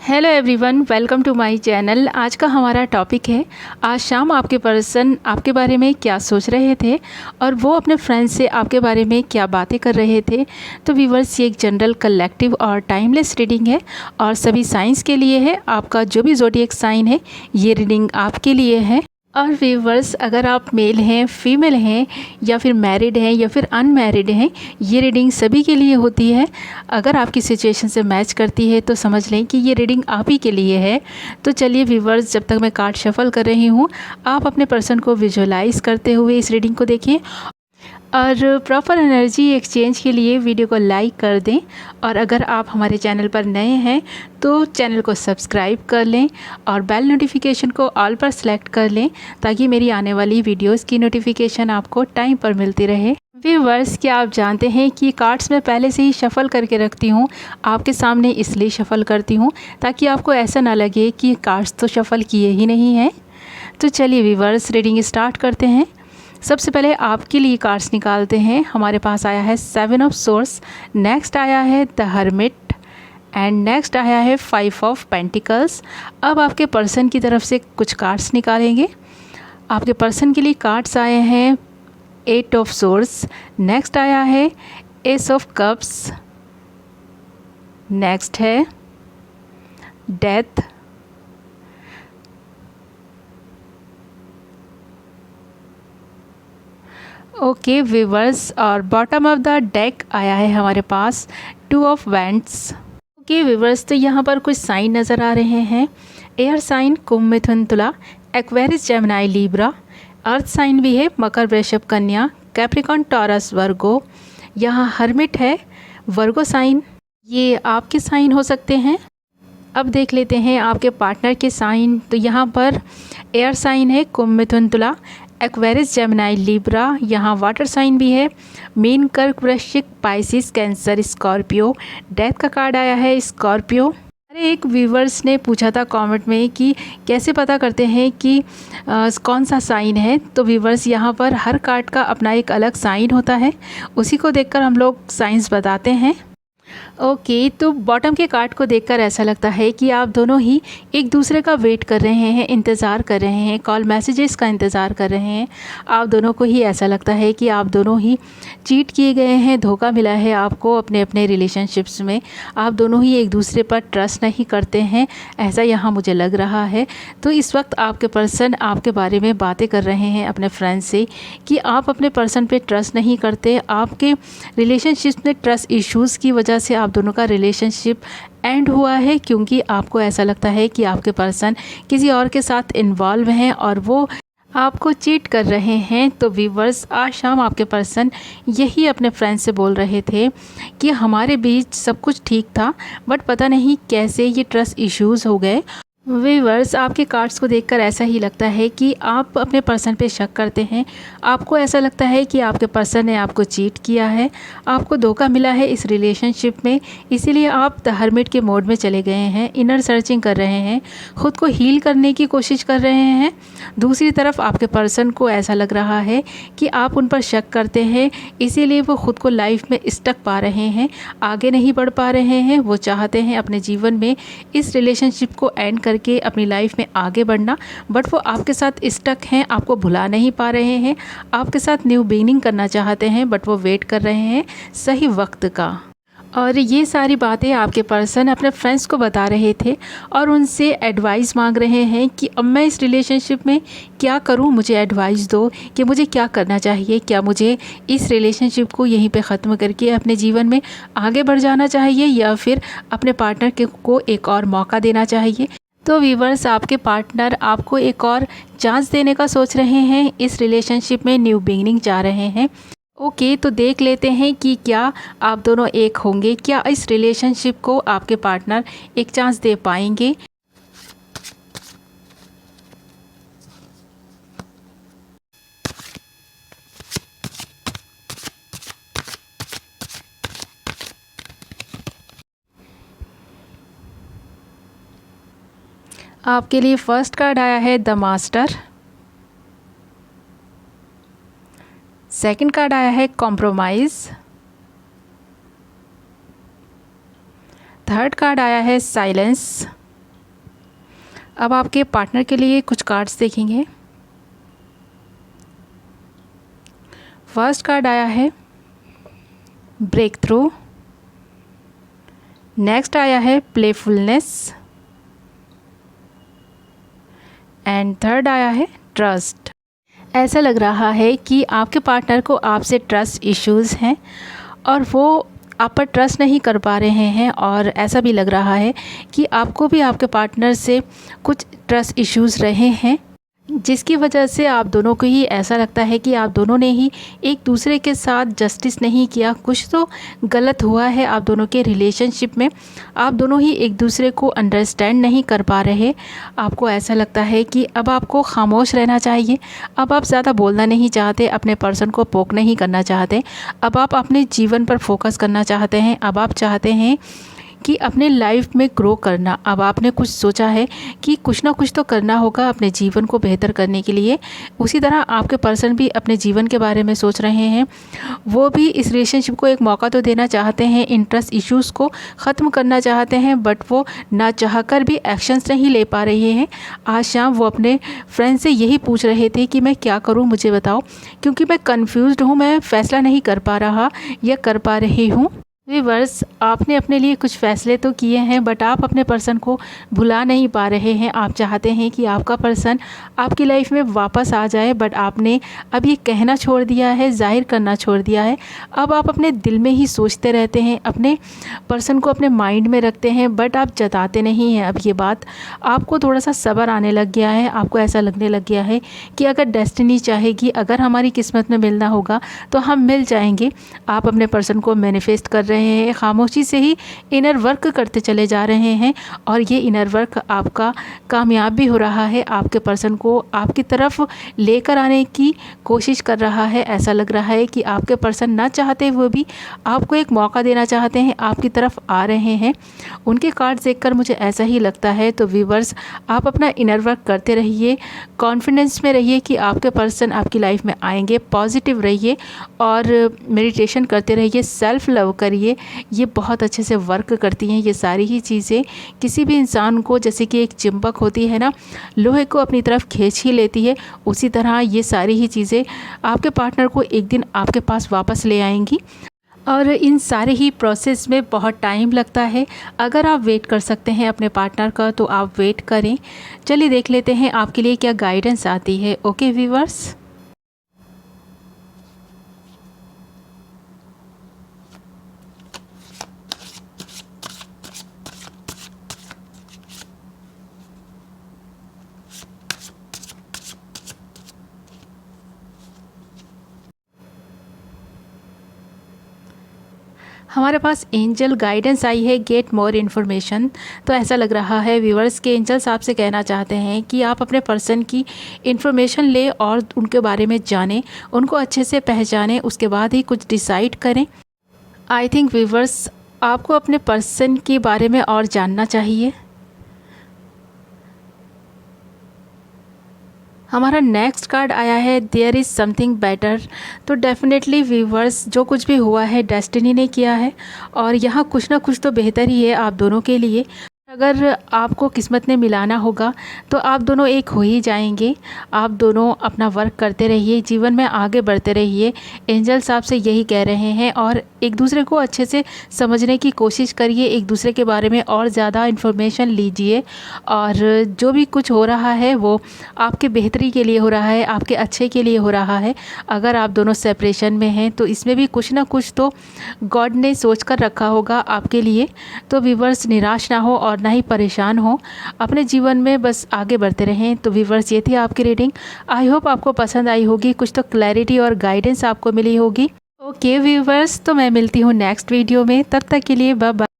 Hello everyone, welcome to my channel. आज का हमारा टॉपिक है, आज शाम आपके पर्सन आपके बारे में क्या सोच रहे थे और वो अपने फ्रेंड्स से आपके बारे में क्या बातें कर रहे थे। तो व्यूअर्स, ये एक जनरल कलेक्टिव और टाइमलेस रीडिंग है और सभी साइंस के लिए है। आपका जो भी ज़ोडिएक साइन है, ये रीडिंग आपके लिए है। और व्यूअर्स, अगर आप मेल हैं, फीमेल हैं या फिर मैरिड हैं या फिर अनमैरिड हैं, ये रीडिंग सभी के लिए होती है। अगर आपकी सिचुएशन से मैच करती है तो समझ लें कि ये रीडिंग आप ही के लिए है। तो चलिए व्यूअर्स, जब तक मैं कार्ड शफल कर रही हूँ, आप अपने पर्सन को विजुअलाइज करते हुए इस रीडिंग को देखें और प्रॉपर एनर्जी एक्सचेंज के लिए वीडियो को लाइक कर दें। और अगर आप हमारे चैनल पर नए हैं तो चैनल को सब्सक्राइब कर लें और बेल नोटिफिकेशन को ऑल पर सेलेक्ट कर लें, ताकि मेरी आने वाली वीडियोस की नोटिफिकेशन आपको टाइम पर मिलती रहे। व्यूअर्स, क्या आप जानते हैं कि कार्ड्स मैं पहले से ही शफ़ल करके रखती हूँ आपके सामने, इसलिए शफ़ल करती हूँ ताकि आपको ऐसा ना लगे कि कार्ड्स तो शफ़ल किए ही नहीं हैं। तो चलिए व्यूअर्स, रीडिंग स्टार्ट करते हैं। सबसे पहले आपके लिए कार्ड्स निकालते हैं। हमारे पास आया है 7 ऑफ सोर्स, नेक्स्ट आया है द हर्मिट एंड नेक्स्ट आया है 5 ऑफ पेंटिकल्स। अब आपके पर्सन की तरफ से कुछ कार्ड्स निकालेंगे। आपके पर्सन के लिए कार्ड्स आए हैं 8 ऑफ सोर्स, नेक्स्ट आया है एस ऑफ कप्स, नेक्स्ट है डेथ, ओके व्यूअर्स, और बॉटम ऑफ द डेक आया है हमारे पास 2 ऑफ वैंड्स। ओके व्यूअर्स, तो यहाँ पर कुछ साइन नज़र आ रहे हैं। Air sign Kumbh, Mithun, Tula, Aquarius, Gemini, Libra. Earth sign भी है मकर, वृषभ, कन्या, कैप्रिकॉर्न, टॉरस, वर्गो। यहाँ हर्मिट है, वर्गो साइन। ये आपके साइन हो सकते हैं। अब देख लेते हैं आपके पार्टनर के साइन। तो यहाँ पर एयर साइन है कुंभ, Mithun, Tula, Aquarius, Gemini, Libra. यहाँ वाटर साइन भी है मीन, कर्क, वृश्चिक, पाइसिस, कैंसर, स्कॉर्पियो। डेथ का कार्ड आया है स्कॉर्पियो। अरे, एक व्यूवर्स ने पूछा था कमेंट में कि कैसे पता करते हैं कि कौन सा साइन है। तो व्यूवर्स, यहाँ पर हर कार्ड का अपना एक अलग साइन होता है, उसी को देखकर हम लोग साइंस बताते हैं। ओके, तो बॉटम के कार्ड को देखकर ऐसा लगता है कि आप दोनों ही एक दूसरे का वेट कर रहे हैं, इंतज़ार कर रहे हैं, कॉल मैसेजेस का इंतज़ार कर रहे हैं। आप दोनों को ही ऐसा लगता है कि आप दोनों ही चीट किए गए हैं, धोखा मिला है आपको अपने अपने रिलेशनशिप्स में। आप दोनों ही एक दूसरे पर ट्रस्ट नहीं करते हैं, ऐसा यहाँ मुझे लग रहा है। तो इस वक्त आपके पर्सन आपके बारे में बातें कर रहे हैं अपने फ्रेंड से कि आप अपने पर्सन पे ट्रस्ट नहीं करते। आपके रिलेशनशिप में ट्रस्ट इश्यूज़ की वजह से आप दोनों का रिलेशनशिप एंड हुआ है, क्योंकि आपको ऐसा लगता है कि आपके पर्सन किसी और के साथ इन्वॉल्व हैं और वो आपको चीट कर रहे हैं। तो व्यूअर्स, आज शाम आपके पर्सन यही अपने फ्रेंड से बोल रहे थे कि हमारे बीच सब कुछ ठीक था, बट पता नहीं कैसे ये ट्रस्ट इश्यूज़ हो गए। व्यूअर्स, आपके कार्ड्स को देखकर ऐसा ही लगता है कि आप अपने पर्सन पे शक करते हैं। आपको ऐसा लगता है कि आपके पर्सन ने आपको चीट किया है, आपको धोखा मिला है इस रिलेशनशिप में, इसीलिए आप द हर्मिट के मोड में चले गए हैं, इनर सर्चिंग कर रहे हैं, ख़ुद को हील करने की कोशिश कर रहे हैं। दूसरी तरफ आपके पर्सन को ऐसा लग रहा है कि आप उन पर शक करते हैं, इसीलिए वो ख़ुद को लाइफ में स्टक पा रहे हैं, आगे नहीं बढ़ पा रहे हैं। वो चाहते हैं अपने जीवन में इस रिलेशनशिप को एंड करके अपनी लाइफ में आगे बढ़ना, बट वो आपके साथ स्टक हैं, आपको भुला नहीं पा रहे हैं, आपके साथ न्यू बिगिनिंग करना चाहते हैं, बट वो वेट कर रहे हैं सही वक्त का। और ये सारी बातें आपके पर्सन अपने फ्रेंड्स को बता रहे थे और उनसे एडवाइस मांग रहे हैं कि अब मैं इस रिलेशनशिप में क्या करूं, मुझे एडवाइस दो कि मुझे क्या करना चाहिए। क्या मुझे इस रिलेशनशिप को यहीं पे ख़त्म करके अपने जीवन में आगे बढ़ जाना चाहिए या फिर अपने पार्टनर को एक और मौका देना चाहिए। तो व्यूअर्स, आपके पार्टनर आपको एक और चांस देने का सोच रहे हैं, इस रिलेशनशिप में न्यू बिगिनिंग चाह रहे हैं। ओके, तो देख लेते हैं कि क्या आप दोनों एक होंगे, क्या इस रिलेशनशिप को आपके पार्टनर एक चांस दे पाएंगे। आपके लिए फर्स्ट कार्ड आया है द मास्टर, सेकंड कार्ड आया है कॉम्प्रोमाइज़, थर्ड कार्ड आया है साइलेंस अब आपके पार्टनर के लिए कुछ कार्ड्स देखेंगे। फर्स्ट कार्ड आया है ब्रेक थ्रू, नेक्स्ट आया है प्लेफुलनेस एंड थर्ड आया है ट्रस्ट। ऐसा लग रहा है कि आपके पार्टनर को आपसे ट्रस्ट इश्यूज़ हैं और वो आप पर ट्रस्ट नहीं कर पा रहे हैं, और ऐसा भी लग रहा है कि आपको भी आपके पार्टनर से कुछ ट्रस्ट इश्यूज़ रहे हैं, जिसकी वजह से आप दोनों को ही ऐसा लगता है कि आप दोनों ने ही एक दूसरे के साथ जस्टिस नहीं किया, कुछ तो गलत हुआ है आप दोनों के रिलेशनशिप में। आप दोनों ही एक दूसरे को अंडरस्टैंड नहीं कर पा रहे। आपको ऐसा लगता है कि अब आपको खामोश रहना चाहिए, अब आप ज़्यादा बोलना नहीं चाहते, अपने पर्सन को पोक नहीं करना चाहते, अब आप अपने जीवन पर फोकस करना चाहते हैं, अब आप चाहते हैं कि अपने लाइफ में ग्रो करना। अब आपने कुछ सोचा है कि कुछ ना कुछ तो करना होगा अपने जीवन को बेहतर करने के लिए। उसी तरह आपके पर्सन भी अपने जीवन के बारे में सोच रहे हैं, वो भी इस रिलेशनशिप को एक मौका तो देना चाहते हैं, इंटरेस्ट इश्यूज़ को ख़त्म करना चाहते हैं, बट वो ना चाहकर भी एक्शंस नहीं ले पा रहे हैं। आज शाम वो अपने फ्रेंड से यही पूछ रहे थे कि मैं क्या करूँ, मुझे बताओ, क्योंकि मैं कन्फ्यूज़्ड हूँ, मैं फ़ैसला नहीं कर पा रहा या कर पा रही हूँ। व्यूअर्स, आपने अपने लिए कुछ फ़ैसले तो किए हैं, बट आप अपने पर्सन को भुला नहीं पा रहे हैं। आप चाहते हैं कि आपका पर्सन आपकी लाइफ में वापस आ जाए, बट आपने अब ये कहना छोड़ दिया है, ज़ाहिर करना छोड़ दिया है। अब आप अपने दिल में ही सोचते रहते हैं, अपने पर्सन को अपने माइंड में रखते हैं, बट आप जताते नहीं हैं। अब ये बात आपको थोड़ा सा सब्र आने लग गया है। आपको ऐसा लगने लग गया है कि अगर डेस्टिनी चाहेगी, अगर हमारी किस्मत में मिलना होगा तो हम मिल जाएंगे। आप अपने पर्सन को मैनिफेस्ट कर रहे हैं, खामोशी से ही इनर वर्क करते चले जा रहे हैं, और ये इनर वर्क आपका कामयाब भी हो रहा है। आपके पर्सन को आपकी तरफ लेकर आने की कोशिश कर रहा है। ऐसा लग रहा है कि आपके पर्सन ना चाहते हुए भी आपको एक मौका देना चाहते हैं, आपकी तरफ आ रहे हैं। उनके कार्ड देखकर मुझे ऐसा ही लगता है। तो व्यूअर्स, आप अपना इनर वर्क करते रहिए, कॉन्फिडेंस में रहिए कि आपके पर्सन आपकी लाइफ में आएंगे। पॉजिटिव रहिए और मेडिटेशन करते रहिए, सेल्फ लव करिए। ये बहुत अच्छे से वर्क करती हैं ये सारी ही चीज़ें। किसी भी इंसान को जैसे कि एक चिंबक होती है ना, लोहे को अपनी तरफ खींच ही लेती है, उसी तरह ये सारी ही चीज़ें आपके पार्टनर को एक दिन आपके पास वापस ले आएंगी। और इन सारे ही प्रोसेस में बहुत टाइम लगता है। अगर आप वेट कर सकते हैं अपने पार्टनर का तो आप वेट करें। चलिए देख लेते हैं आपके लिए क्या गाइडेंस आती है। ओके व्यूअर्स, हमारे पास एंजल गाइडेंस आई है, गेट मोर इन्फॉर्मेशन। तो ऐसा लग रहा है व्यूअर्स के एंजल्स आपसे कहना चाहते हैं कि आप अपने पर्सन की इन्फॉर्मेशन लें और उनके बारे में जानें, उनको अच्छे से पहचानें, उसके बाद ही कुछ डिसाइड करें। आई थिंक व्यूअर्स, आपको अपने पर्सन के बारे में और जानना चाहिए। हमारा नेक्स्ट कार्ड आया है देयर इज़ समथिंग बेटर। तो डेफिनेटली व्यूवर्स, जो कुछ भी हुआ है डेस्टिनी ने किया है, और यहाँ कुछ ना कुछ तो बेहतर ही है आप दोनों के लिए। अगर आपको किस्मत ने मिलाना होगा तो आप दोनों एक हो ही जाएंगे। आप दोनों अपना वर्क करते रहिए, जीवन में आगे बढ़ते रहिए। एंजल साहब से यही कह रहे हैं, और एक दूसरे को अच्छे से समझने की कोशिश करिए, एक दूसरे के बारे में और ज़्यादा इन्फॉर्मेशन लीजिए, और जो भी कुछ हो रहा है वो आपके बेहतरी के लिए हो रहा है, आपके अच्छे के लिए हो रहा है। अगर आप दोनों सेपरेशन में हैं तो इसमें भी कुछ ना कुछ तो गॉड ने सोच कर रखा होगा आपके लिए। तो व्यूअर्स, निराश ना हो और ना ही परेशान हो, अपने जीवन में बस आगे बढ़ते रहें। तो व्यूअर्स, ये थी आपकी रीडिंग। आई होप आपको पसंद आई होगी, कुछ तो क्लैरिटी और गाइडेंस आपको मिली होगी। ओके व्यूअर्स, तो मैं मिलती हूँ नेक्स्ट वीडियो में, तब तक के लिए बाय बाय।